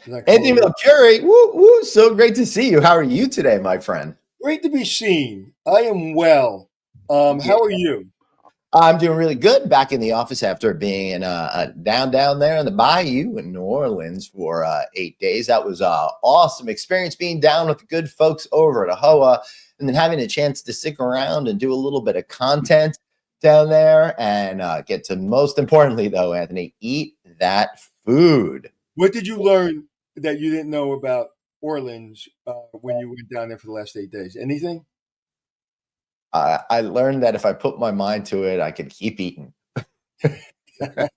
As I call Anthony it. Melchiori, woo, woo, so great to see you. How are you today, my friend? Great to be seen. I am well. Yeah. How are you? I'm doing really good. Back in the office after being in down there in the Bayou in New Orleans for 8 days. That was awesome experience being down with the good folks over at AHOA, and then having a chance to stick around and do a little bit of content down there and get to, most importantly, though, Anthony, eat that food. What did you learn that you didn't know about Orleans when you went down there for the last 8 days? Anything? I learned that if I put my mind to it, I could keep eating. It's a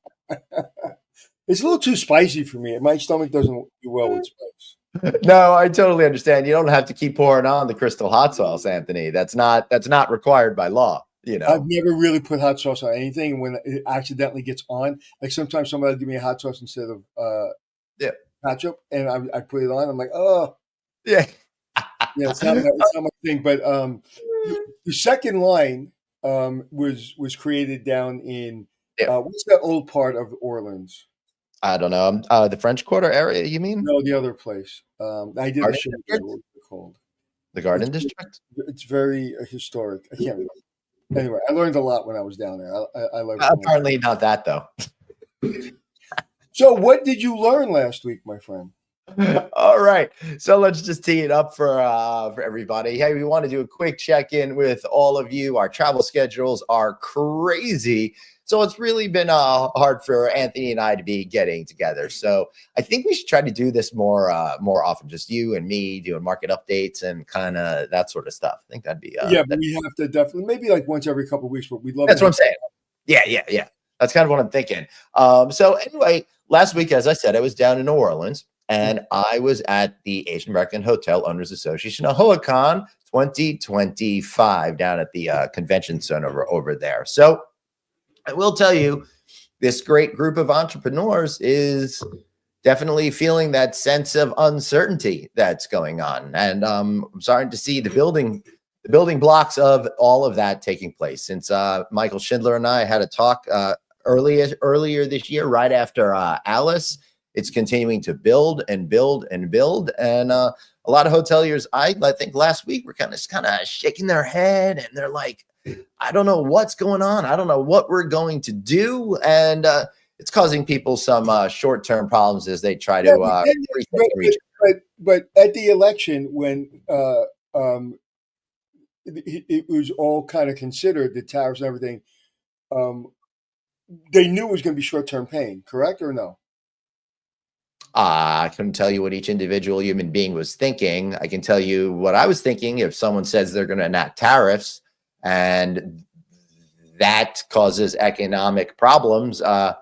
little too spicy for me. My stomach doesn't do well with spice. No, I totally understand. You don't have to keep pouring on the crystal hot sauce, Anthony. That's not required by law, you I've know. never really put hot sauce on anything. And when it accidentally gets on, like sometimes somebody will give me a hot sauce instead of Yeah. ketchup, and I put it on. I'm like, oh, Yeah. yeah, it's not my thing. But the second line was created down in Yeah. what's that old part of Orleans? I don't know. The French Quarter area, you mean? No, the other place. I did a Garden show there. District? What was it called? The It's Garden District? it's very historic. I can't remember. Anyway, I learned a lot when I was down there. I learned from it. Apparently not that though. So, what did you learn last week, my friend? All right. So let's just tee it up for everybody. Hey, we want to do a quick check-in with all of you. Our travel schedules are crazy. So it's really been hard for Anthony and I to be getting together. So I think we should try to do this more often, just you and me doing market updates and kind of that sort of stuff. I think that'd be Yeah, but we have to definitely maybe like once every couple of weeks, but we'd love that's to what have I'm saying. Yeah. That's kind of what I'm thinking. So anyway, last week, as I said, I was down in New Orleans and I was at the Asian American Hotel Owners Association, AHOACon 2025 down at the convention center over there. So I will tell you, this great group of entrepreneurs is definitely feeling that sense of uncertainty that's going on. And I'm starting to see the building blocks of all of that taking place. Since Michael Schindler and I had a talk earlier this year, right after Alice, it's continuing to build and build and build. And a lot of hoteliers, I think last week were kind of shaking their head and they're like, I don't know what's going on. I don't know what we're going to do. And it's causing people some short-term problems as they try to reset the region. but at the election when it was all kind of considered the tariffs and everything, they knew it was going to be short-term pain, correct or no? I couldn't tell you what each individual human being was thinking. I can tell you what I was thinking. If someone says they're going to enact tariffs and that causes economic problems, I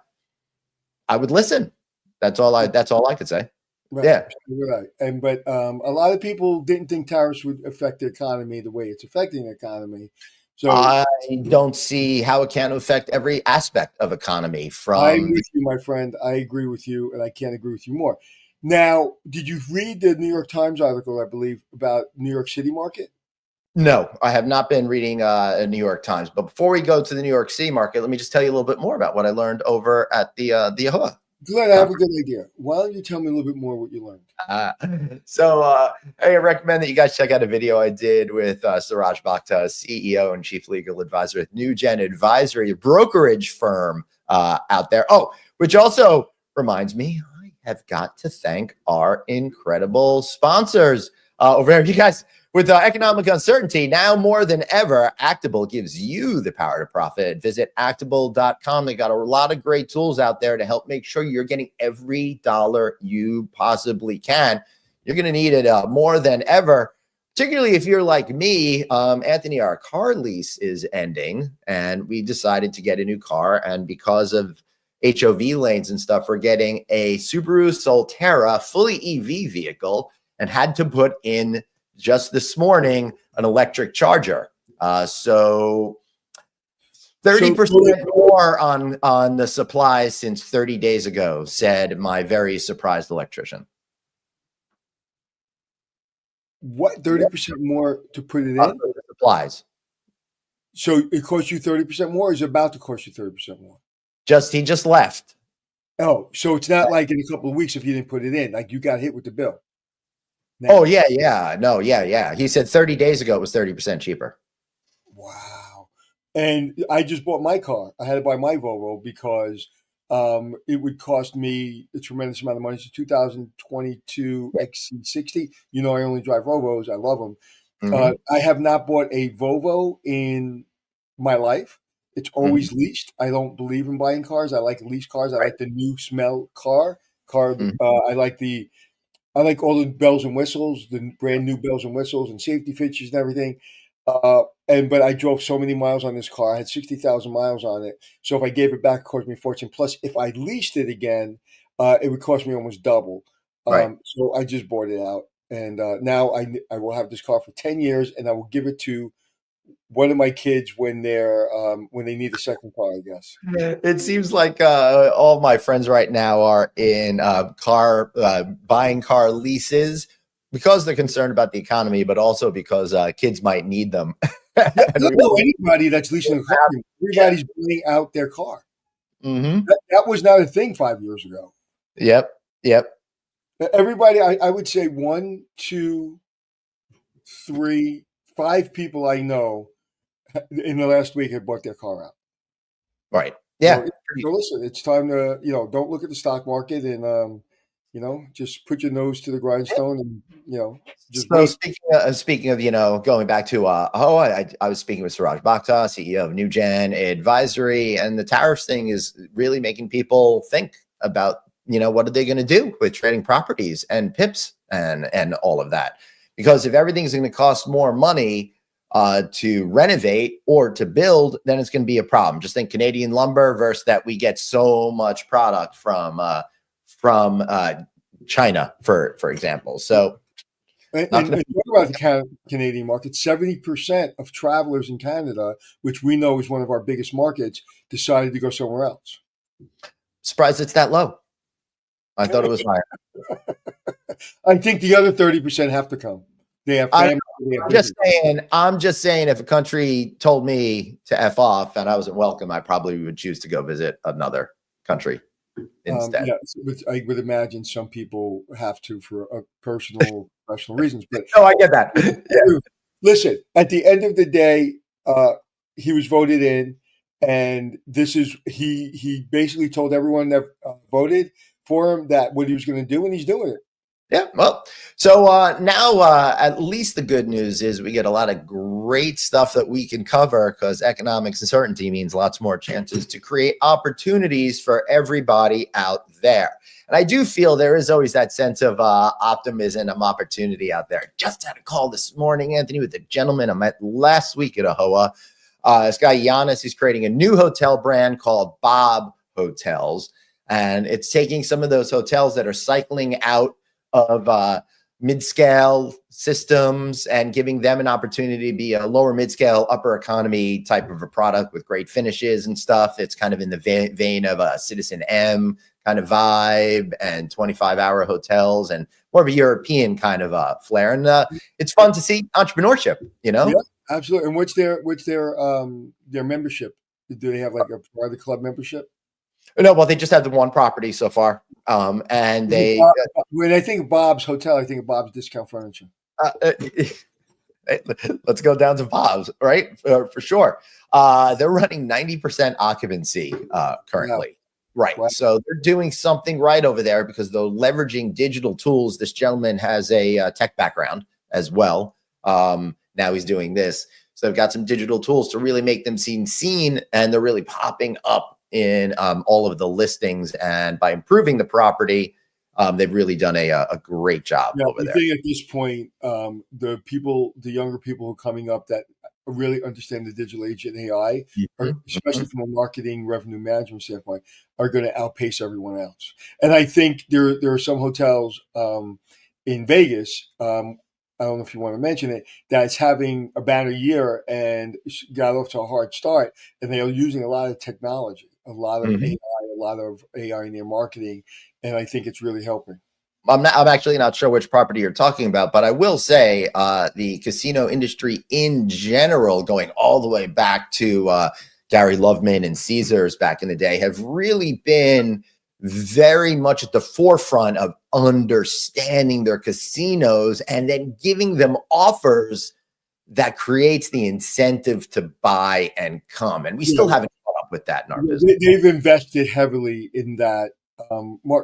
would listen. That's all I could say. Right. Yeah. Right. And but a lot of people didn't think tariffs would affect the economy the way it's affecting the economy. So I don't see how it can affect every aspect of economy I'm from with you, my friend. I agree with you, and I can't agree with you more. Now, did you read the New York Times article, I believe, about New York City market? No, I have not been reading a New York Times. But before we go to the New York City market, let me just tell you a little bit more about what I learned over at the AHOA. Glenn, I have a good idea. Why don't you tell me a little bit more what you learned? I recommend that you guys check out a video I did with Suraj Bhakta, CEO and Chief Legal Advisor at New Gen Advisory, a brokerage firm out there. Oh, which also reminds me, I have got to thank our incredible sponsors over there. You guys, with economic uncertainty, now more than ever, Actable gives you the power to profit. Visit Actable.com. They got a lot of great tools out there to help make sure you're getting every dollar you possibly can. You're going to need it more than ever, particularly if you're like me. Anthony, our car lease is ending, and we decided to get a new car. And because of HOV lanes and stuff, we're getting a Subaru Solterra fully EV vehicle and had to put in just this morning an electric charger. So 30% more on the supplies since 30 days ago, said my very surprised electrician. What, 30% more to put it in? The supplies. So it costs you 30% more, or is it about to cost you 30% more? He just left. Oh, so it's not like in a couple of weeks if you didn't put it in, like you got hit with the bill. Oh Now, yeah, yeah. No, yeah, yeah. He said 30 days ago it was 30% cheaper. wow. And I just bought my car. I had to buy my Volvo because it would cost me a tremendous amount of money. It's a 2022 XC60. You know, I only drive Volvos. I love them. Hmm. I have not bought a Volvo in my life. It's Hmm. always leased. I don't believe in buying cars. I like leased cars. I Right. like the new smell car. Mhm. I like I like all the bells and whistles, the brand new bells and whistles and safety features and everything. But I drove so many miles on this car. I had 60,000 miles on it. So if I gave it back, it cost me a fortune. Plus, if I leased it again, it would cost me almost double. Right. So I just bought it out, and now I will have this car for 10 years, and I will give it to one of my kids when they need a second car, I guess. It seems like all my friends right now are in car buying car leases because they're concerned about the economy, but also because kids might need them. Yeah, I And don't we know want anybody that's leasing a car. to have, Everybody's buying out their car. yeah. Hmm. That was not a thing 5 years ago. Yep. Yep. Everybody, I would say one, two, three, five people I know in the last week have bought their car out. Right. So, Yeah. so listen, it's time to don't look at the stock market and just put your nose to the grindstone and just So wait. speaking of going back to I was speaking with Suraj Bhakta, CEO of New Gen Advisory, and the tariffs thing is really making people think about what are they going to do with trading properties and pips and all of that, because if everything's going to cost more money to renovate or to build, then it's going to be a problem. Just think Canadian lumber versus that we get so much product from China, for example. So not And going to. talk about the Canadian market. 70% of travelers in Canada, which we know is one of our biggest markets, decided to go somewhere else. Surprised it's that low. I thought it was higher. I think the other 30% have to come. They have I, family. They have I'm just business. saying. I'm just saying. If a country told me to f off and I wasn't welcome, I probably would choose to go visit another country instead. Yeah, I would imagine some people have to for personal, professional reasons. But Oh, I get that. Yeah. listen, at the end of the day, he was voted in, and this is he basically told everyone that voted for him that what he was going to do, and he's doing it. Yeah, well, so now at least the good news is we get a lot of great stuff that we can cover because economics uncertainty means lots more chances to create opportunities for everybody out there. And I do feel there is always that sense of optimism and opportunity out there. Just had a call this morning, Anthony, with a gentleman I met last week at AHOA. This guy, Giannis, is creating a new hotel brand called Bob Hotels. And it's taking some of those hotels that are cycling out of mid-scale systems and giving them an opportunity to be a lower mid-scale, upper economy type of a product with great finishes and stuff. It's kind of in the vein of a Citizen M kind of vibe and 25-hour hotels and more of a European kind of flair. And it's fun to see entrepreneurship, Yeah, absolutely. And what's their membership? Do they have like a private club membership? No, well, they just have the one property so far. And they When I think of Bob's Hotel, I think of Bob's Discount Furniture. uh, uh, let's go down to Bob's, right? For sure. They're running 90% occupancy currently. Right. Wow. So they're doing something right over there because they're leveraging digital tools. This gentleman has a tech background as well. Now he's doing this. So they've got some digital tools to really make them seem seen, and they're really popping up in all of the listings. And by improving the property, they've really done a great job over I there. think at this point, the younger people who are coming up that really understand the digital age and AI, especially from a marketing revenue management standpoint, are going to outpace everyone else. And I think there are some hotels in Vegas. I don't know if you want to mention it, that's having a banner year and got off to a hard start, and they are using a lot of technology, a lot of AI in their marketing, and I think it's really helping. I'm actually not sure which property you're talking about, but I will say the casino industry in general, going all the way back to Gary Loveman and Caesars back in the day, have really been very much at the forefront of understanding their casinos and then giving them offers that creates the incentive to buy and come. And we still haven't caught up with that in our business. They've invested heavily in that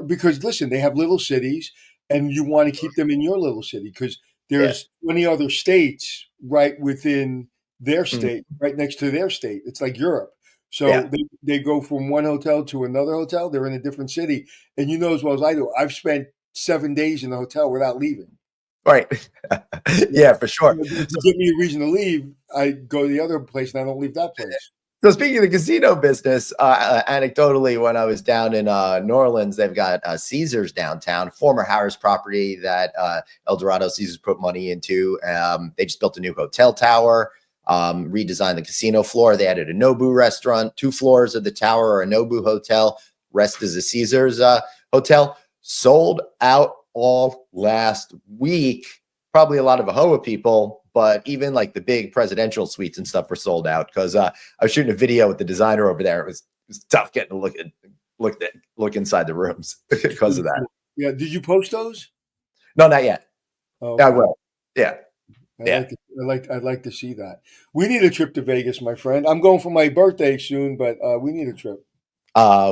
because listen, they have little cities, and you want to keep them in your little city because there's 20 other states right within their state, right next to their state. It's like Europe. So they go from one hotel to another hotel. They're in a different city. And you know as well as I do, I've spent 7 days in the hotel without leaving. Right. Yeah, for sure. To give me a reason to leave, I go to the other place and I don't leave that place. So speaking of the casino business, anecdotally, when I was down in New Orleans, they've got Caesars downtown, former Harrah's property that Eldorado Caesars put money into. They just built a new hotel tower, redesigned the casino floor. They added a Nobu restaurant. 2 floors of the tower are a Nobu hotel. Rest is a Caesars hotel. Sold out all last week. Probably a lot of AHOA people, but even like the big presidential suites and stuff were sold out because I was shooting a video with the designer over there. It was tough getting to look inside the rooms because of that. Yeah. Did you post those? No, not yet. Oh, I will. Yeah. I'd like to see that. We need a trip to Vegas, my friend. I'm going for my birthday soon, but we need a trip.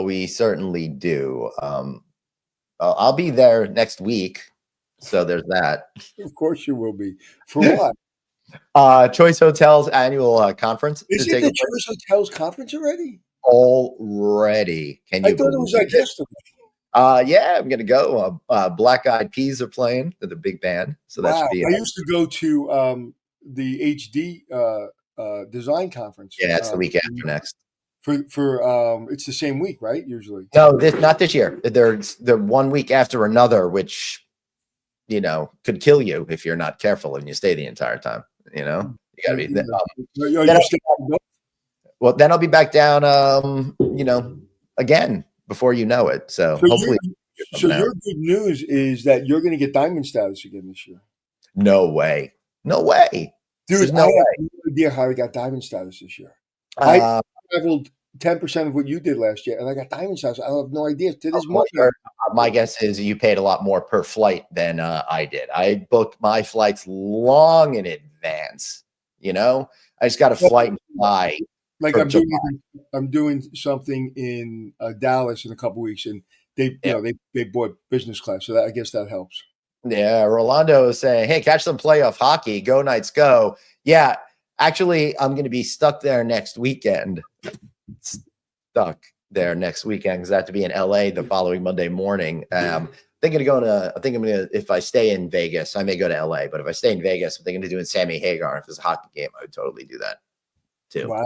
We certainly do. I'll be there next week. So there's that. Of course you will be. For what? Choice Hotels annual conference. Is it the Choice Hotels conference already? Already. Can you? I thought it was like yesterday. Yeah, I'm gonna go. Black Eyed Peas are playing. They're the big band, so that should be. I used to go to the HD design conference. Yeah, it's the week after next. For it's the same week, right? Usually. No, not this year. They're 1 week after another, which could kill you if you're not careful and you stay the entire time. You gotta be. Well, then I'll be back down. Again before you know it. So hopefully. Your good news is that you're going to get diamond status again this year. No way. No way. Dude, I have no idea how I got diamond status this year. I traveled 10% of what you did last year, and I got diamond status. I have no idea to this moment. My guess is you paid a lot more per flight than I did. I booked my flights long in advance. I just got a flight and fly. Like I'm doing something in Dallas in a couple weeks, and they bought business class, so I guess that helps. Yeah, Rolando is saying, "Hey, catch some playoff hockey. Go Knights, go!" Yeah, actually, I'm going to be stuck there next weekend. Because I have to be in LA the following Monday morning. Thinking of going to. I think I'm gonna. If I stay in Vegas, I may go to LA. But if I stay in Vegas, I'm thinking of doing Sammy Hagar. If there's a hockey game, I would totally do that too. Wow.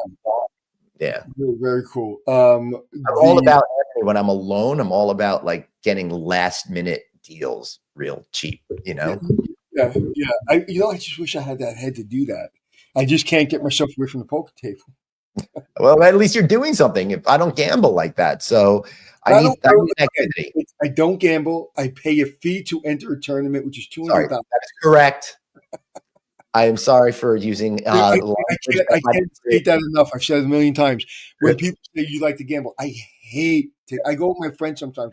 Yeah. Very, very cool. I'm all about when I'm alone. I'm all about like getting last minute deals, real cheap. Yeah. I just wish I had that head to do that. I just can't get myself away from the poker table. Well, at least you're doing something. If I don't gamble like that, so I need activity. I don't gamble. I pay a fee to enter a tournament, which is $200. That is correct. I am sorry for using. I can't state that enough. I've said it a million times. When people say you like to gamble, I hate to. I go with my friend sometimes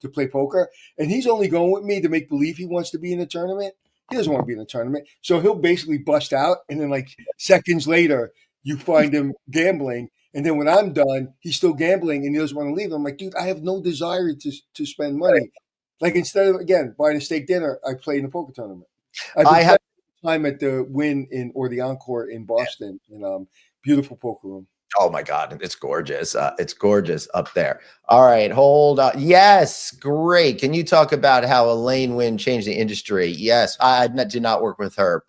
to play poker, and he's only going with me to make believe he wants to be in the tournament. He doesn't want to be in the tournament, so he'll basically bust out, and then like seconds later, you find him gambling. And then when I'm done, he's still gambling, and he doesn't want to leave. I'm like, dude, I have no desire to spend money. Like instead of buying a steak dinner, I play in a poker tournament. I have time at the Wynn or the Encore in Boston, in beautiful poker room. Oh my God, it's gorgeous. It's gorgeous up there. All right, hold on. Yes, great. Can you talk about how Elaine Wynn changed the industry? Yes, I did not work with her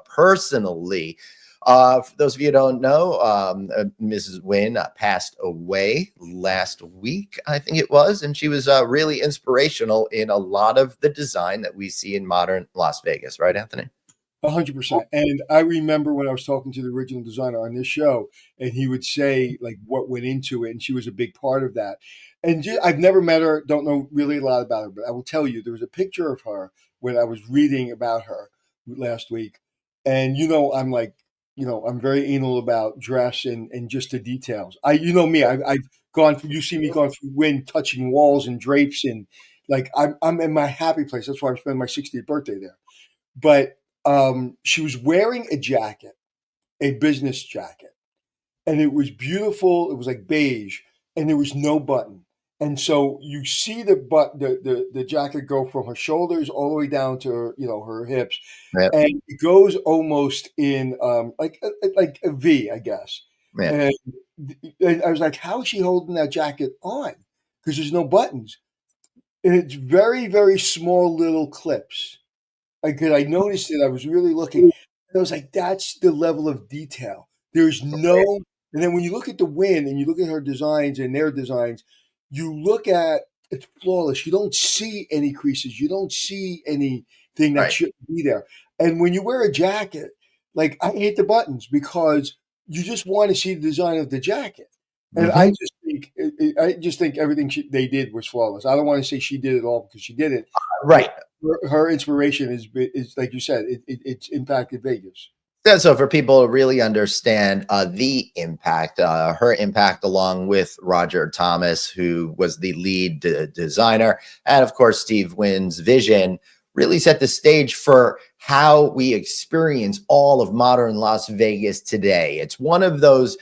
personally. For those of you who don't know, Mrs. Wynn passed away last week, I think it was, and she was really inspirational in a lot of the design that we see in modern Las Vegas, right, Anthony? 100%. And I remember when I was talking to the original designer on this show, and he would say like what went into it, and she was a big part of that. And I've never met her, don't know really a lot about her, but I will tell you, there was a picture of her when I was reading about her last week. And I'm like I'm very anal about dress and just the details. You know me, I've gone through. You see me going through wind, touching walls and drapes, and like I'm in my happy place. That's why I'm spending my 60th birthday there. But she was wearing a jacket, a business jacket, and it was beautiful. It was like beige, and there was no button. And so you see the jacket go from her shoulders all the way down to her hips, Yeah. and it goes almost in like a V, I guess. Yeah. And I was like, how is she holding that jacket on? Because there's no buttons, and it's very very small little clips. Like, 'cause I noticed it, I was really looking, and I was like, "That's the level of detail." There's no and then when you look at the Win and you look at her designs and their designs, you look at it's flawless. You don't see any creases. You don't see anything that Right. shouldn't be there. And when you wear a jacket, like, I hate the buttons because you just wanna see the design of the jacket. And I Mhm. just think I just think everything they did was flawless. I don't wanna say she did it all because she did it. Right. Her inspiration is like you said, it's impacted Vegas. Yeah, so for people to really understand the impact, her impact, along with Roger Thomas, who was the lead designer, and of course Steve Wynn's vision, really set the stage for how we experience all of modern Las Vegas today. It's one of those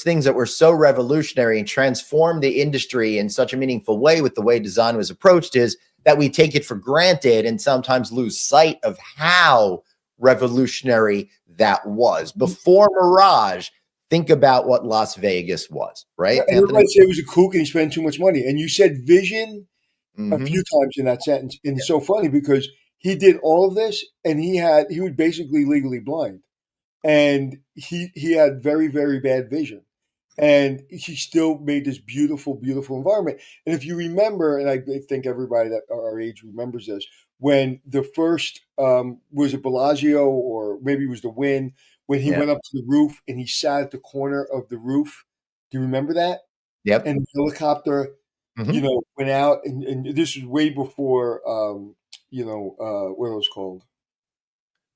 things that were so revolutionary and transformed the industry in such a meaningful way with the way design was approached, is that we take it for granted and sometimes lose sight of how revolutionary that was. Before Mirage, think about what Las Vegas was, Yeah, right, and Anthony? everybody said he was a kook and he spent too much money. And you said vision a Hmm. few times in that sentence, and it's so funny because he did all of this, and he was basically legally blind, and he had very very bad vision, and he still made this beautiful beautiful environment. And if you remember, and I think everybody that our age remembers this, when the first was it Bellagio or maybe it was the Win, when he Yeah. went up to the roof and he sat at the corner of the roof. Do you remember that? Yep. And the helicopter, Hmm. went out, and this was way before, what are those called?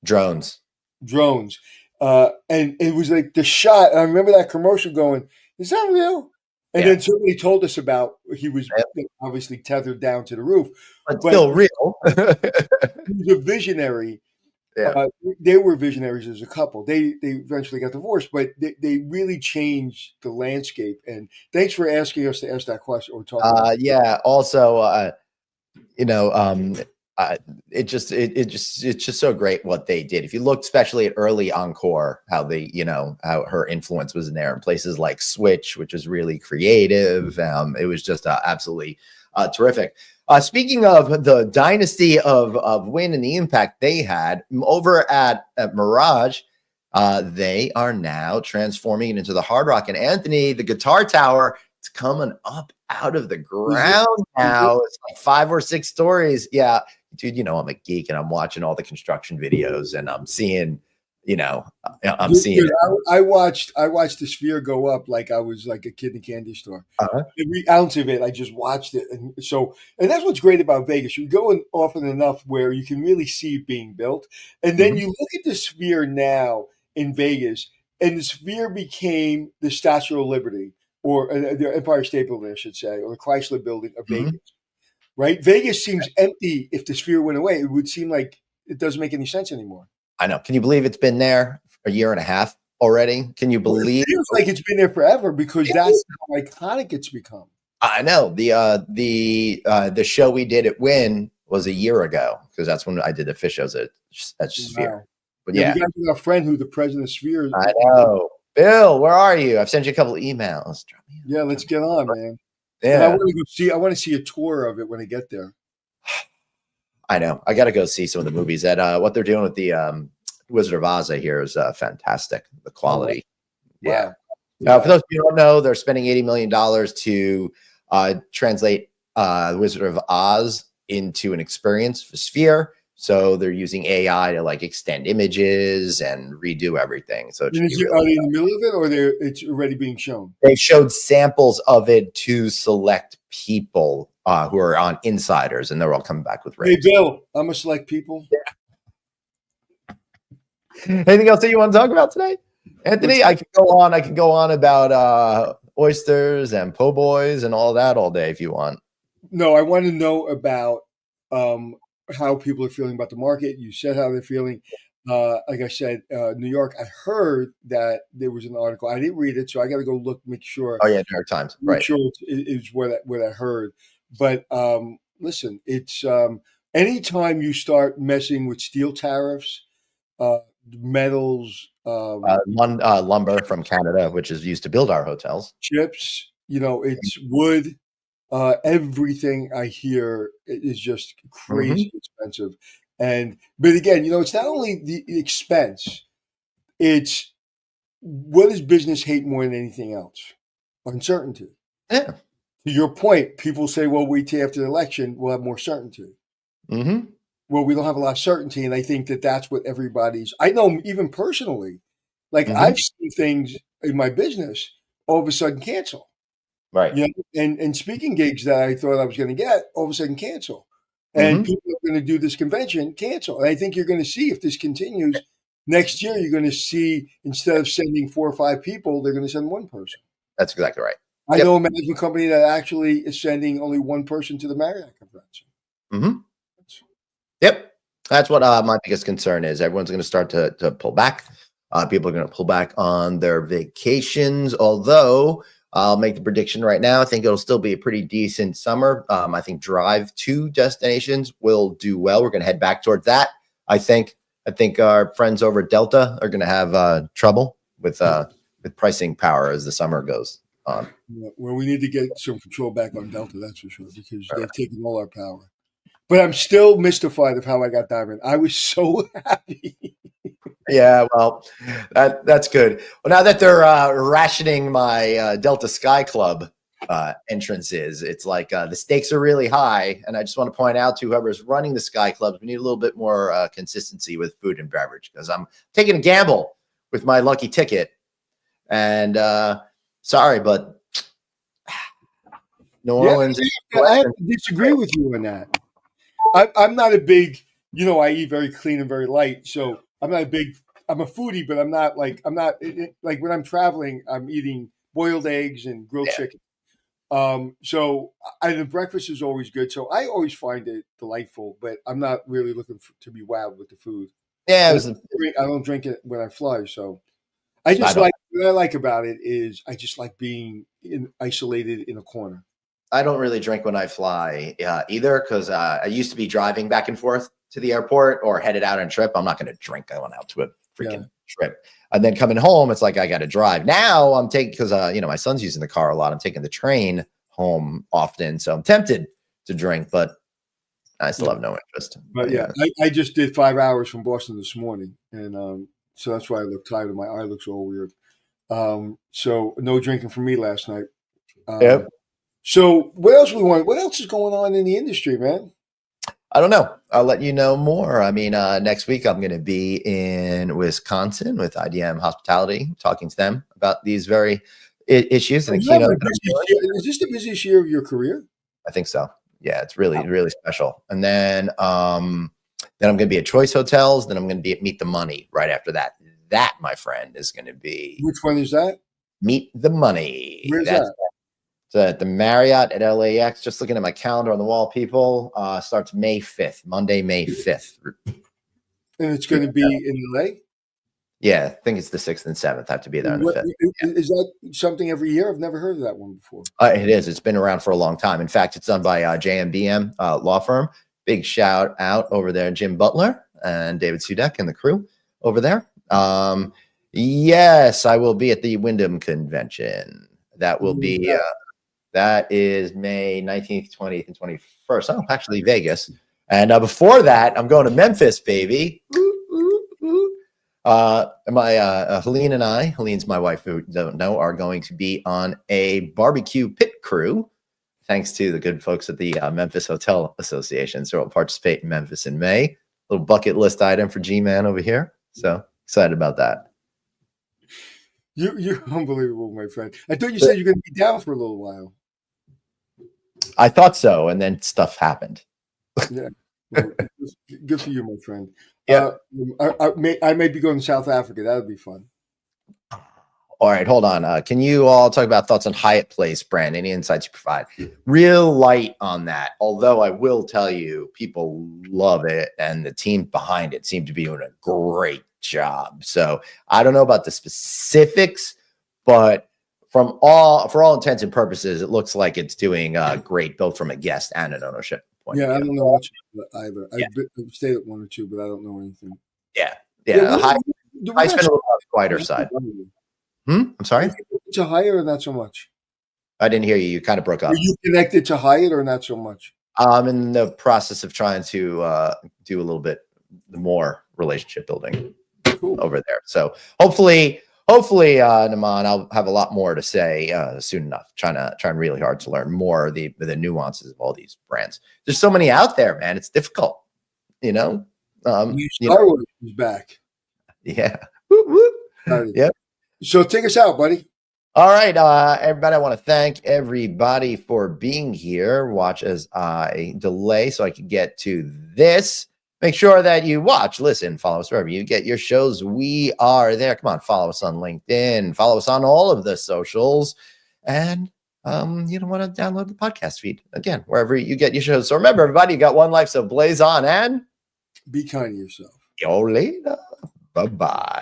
Drones. Drones. And it was like the shot. And I remember that commercial going, "Is that real?" And Yeah. then somebody told us about he was Yep. obviously tethered down to the roof, But but still real. he was a visionary. Yeah. Uh, they were visionaries as a couple. They eventually got divorced, but they really changed the landscape. And thanks for asking us to ask that question or talk about. Yeah. Also, you know, uh, it's just so great what they did. If you look, especially at early Encore, how her influence was in there, in places like Switch, which was really creative. It was just absolutely terrific. Speaking of the dynasty of Win and the impact they had over at Mirage, they are now transforming it into the Hard Rock. And Anthony, the Guitar Tower, it's coming up out of the Is it? ground Is it? now. It's like 5 or 6 stories. Yeah, dude, I'm a geek and I'm watching all the construction videos and I'm seeing, I'm seeing Dude, it. I watched the Sphere go up like I was like a kid in a candy store. Uh-huh. Every ounce of it, I just watched it, and that's what's great about Vegas. You go in often enough where you can really see it being built, and then Mhm. you look at the Sphere now in Vegas, and the Sphere became the Statue of Liberty, or the Empire State Building, I should say, or the Chrysler Building of Mhm. Vegas. Right? Vegas seems empty if the Sphere went away. It would seem like it doesn't make any sense anymore. I know. Can you believe it's been there a year and a half already? Can you Well, it believe? feels like it's been there forever because that's how iconic it's become. I know. The show we did at Win was a year ago, because that's when I did the fish shows at Sphere. Wow. But Yeah, we yeah, got to our friend who the president of Sphere. I know. Bill, where are you? I've sent you a couple of emails. Drop me Yeah, a- let's get on, man. And I Yeah, want to go see. I want to see a tour of it when I get there. I know. I got to go see some of the movies. That what they're doing with the Wizard of Oz, I hear, is fantastic. The quality. Yeah. Wow. For those who don't know, they're spending $80 million to translate Wizard of Oz into an experience for Sphere. So they're using AI to like extend images and redo everything. So it should And be really. are they in the middle of it, or it's already being shown? They showed samples of it to select people who are on insiders, and they're all coming back with Hey, ratings. Bill, I'm a select people. Anything else that you want to talk about today, Anthony? I could go on. I could go on about oysters and po' boys and all that all day if you want. No, I want to know about how people are feeling about the market. You said how they're feeling. Like I said, New York. I heard that there was an article. I didn't read it, so I got to go look, make sure. Oh yeah, New York Times, Make right? sure it's what I heard. But listen, it's anytime you start messing with steel tariffs, metals, Lumber from Canada, which is used to build our hotels. chips, it's wood. Everything I hear is just crazy expensive. But again, it's not only the expense, it's what does business hate more than anything else? Uncertainty. Yeah. To your point, people say, well, wait till after the election, we'll have more certainty. Mm-hmm. Well, we don't have a lot of certainty. And I think that that's what I know even personally, like I've seen things in my business all of a sudden cancel. Right. And speaking gigs that I thought I was going to get, all of a sudden cancel. And people are going to do this convention, cancel. And I think you're going to see, if this continues, next year you're going to see, instead of sending 4 or 5 people, they're going to send one person. That's exactly right. I know a management company that actually is sending only one person to the Marriott convention. Mm-hmm. Yep. That's what my biggest concern is. Everyone's going to start to pull back. People are going to pull back on their vacations, although I'll make the prediction right now. I think it'll still be a pretty decent summer. I think drive to destinations will do well. We're going to head back towards that. I think our friends over at Delta are going to have trouble with pricing power as the summer goes on. Well, we need to get some control back on Delta, that's for sure, because they've taken all our power. But I'm still mystified of how I got Diamond. I was so happy. Yeah, well, that's good. Well, now that they're rationing my Delta Sky Club entrances, it's like the stakes are really high. And I just want to point out to whoever's running the Sky Clubs, we need a little bit more consistency with food and beverage, because I'm taking a gamble with my lucky ticket. And sorry, but New Orleans. I have to disagree with you on that. I'm not a big, I eat very clean and very light. So I'm not I'm a foodie, but I'm not like when I'm traveling, I'm eating boiled eggs and grilled chicken. So the breakfast is always good. So I always find it delightful, but I'm not really looking to be wowed with the food. Yeah. I don't drink it when I fly. So what I like about it is I just like being isolated in a corner. I don't really drink when I fly either, because I used to be driving back and forth to the airport or headed out on a trip. I'm not going to drink going out to a freaking trip. And then coming home, it's like I got to drive. Now I'm taking, because my son's using the car a lot. I'm taking the train home often. So I'm tempted to drink, but I still have no interest. But I just did 5 hours from Boston this morning. And so that's why I look tired. My eye looks all weird. So no drinking for me last night. Yep. So what else what else is going on in the industry, man? I don't know. I'll let you know more. I mean, next week I'm going to be in Wisconsin with IDM Hospitality, talking to them about these very issues. And is this the busiest year of your career? I think so. Yeah, it's really, really special. And then I'm going to be at Choice Hotels. Then I'm going to be at Meet the Money right after that. That, my friend, is going to be. Which one is that? Meet the Money. Where's that? It's at the Marriott at LAX. Just looking at my calendar on the wall, people. Starts May 5th, Monday, May 5th. And it's going to be in LA? Yeah, I think it's the 6th and 7th. I have to be there on the 5th. Is that something every year? I've never heard of that one before. It is. It's been around for a long time. In fact, it's done by JMBM law firm. Big shout out over there, Jim Butler and David Sudek and the crew over there. Yes, I will be at the Wyndham Convention. That will be that is May 19th, 20th, and 21st. Oh, actually Vegas. And before that, I'm going to Memphis, baby. Helene and I, Helene's my wife, who don't know, are going to be on a barbecue pit crew, thanks to the good folks at the Memphis Hotel Association. So we'll participate in Memphis in May. Little bucket list item for G-Man over here. So excited about that. You're unbelievable, my friend. I thought you said you're going to be down for a little while. I thought so, and then stuff happened. Yeah. Well, Good for you, my friend. Yeah. I may be going to South Africa. That would be fun. All right, hold on. Can you all talk about thoughts on Hyatt Place brand? Any insights you provide? Real light on that. Although I will tell you, people love it, and the team behind it seem to be doing a great job. So I don't know about the specifics, but for all intents and purposes, it looks like it's doing great, both from a guest and an ownership point. Yeah, of I view. don't know much either. Yeah. I've stayed at one or two, but I don't know anything. Yeah. Yeah, Hyatt's been a little on the quieter side. I'm sorry? To Hyatt or not so much? I didn't hear you. You kind of broke up. Are you connected to Hyatt or not so much? I'm in the process of trying to do a little bit more relationship building over there. So hopefully, Naman, I'll have a lot more to say soon enough. Trying really hard to learn more of the nuances of all these brands. There's so many out there, man. It's difficult, you know. Star Wars is back. Yeah. Whoop, whoop. Yep. So take us out, buddy. All right, everybody. I want to thank everybody for being here. Watch as I delay so I can get to this. Make sure that you watch, listen, follow us wherever you get your shows. We are there. Come on, follow us on LinkedIn. Follow us on all of the socials. And you don't want to download the podcast feed. Again, wherever you get your shows. So remember, everybody, you got one life, so blaze on and be kind to yourself. Yo later. Bye-bye.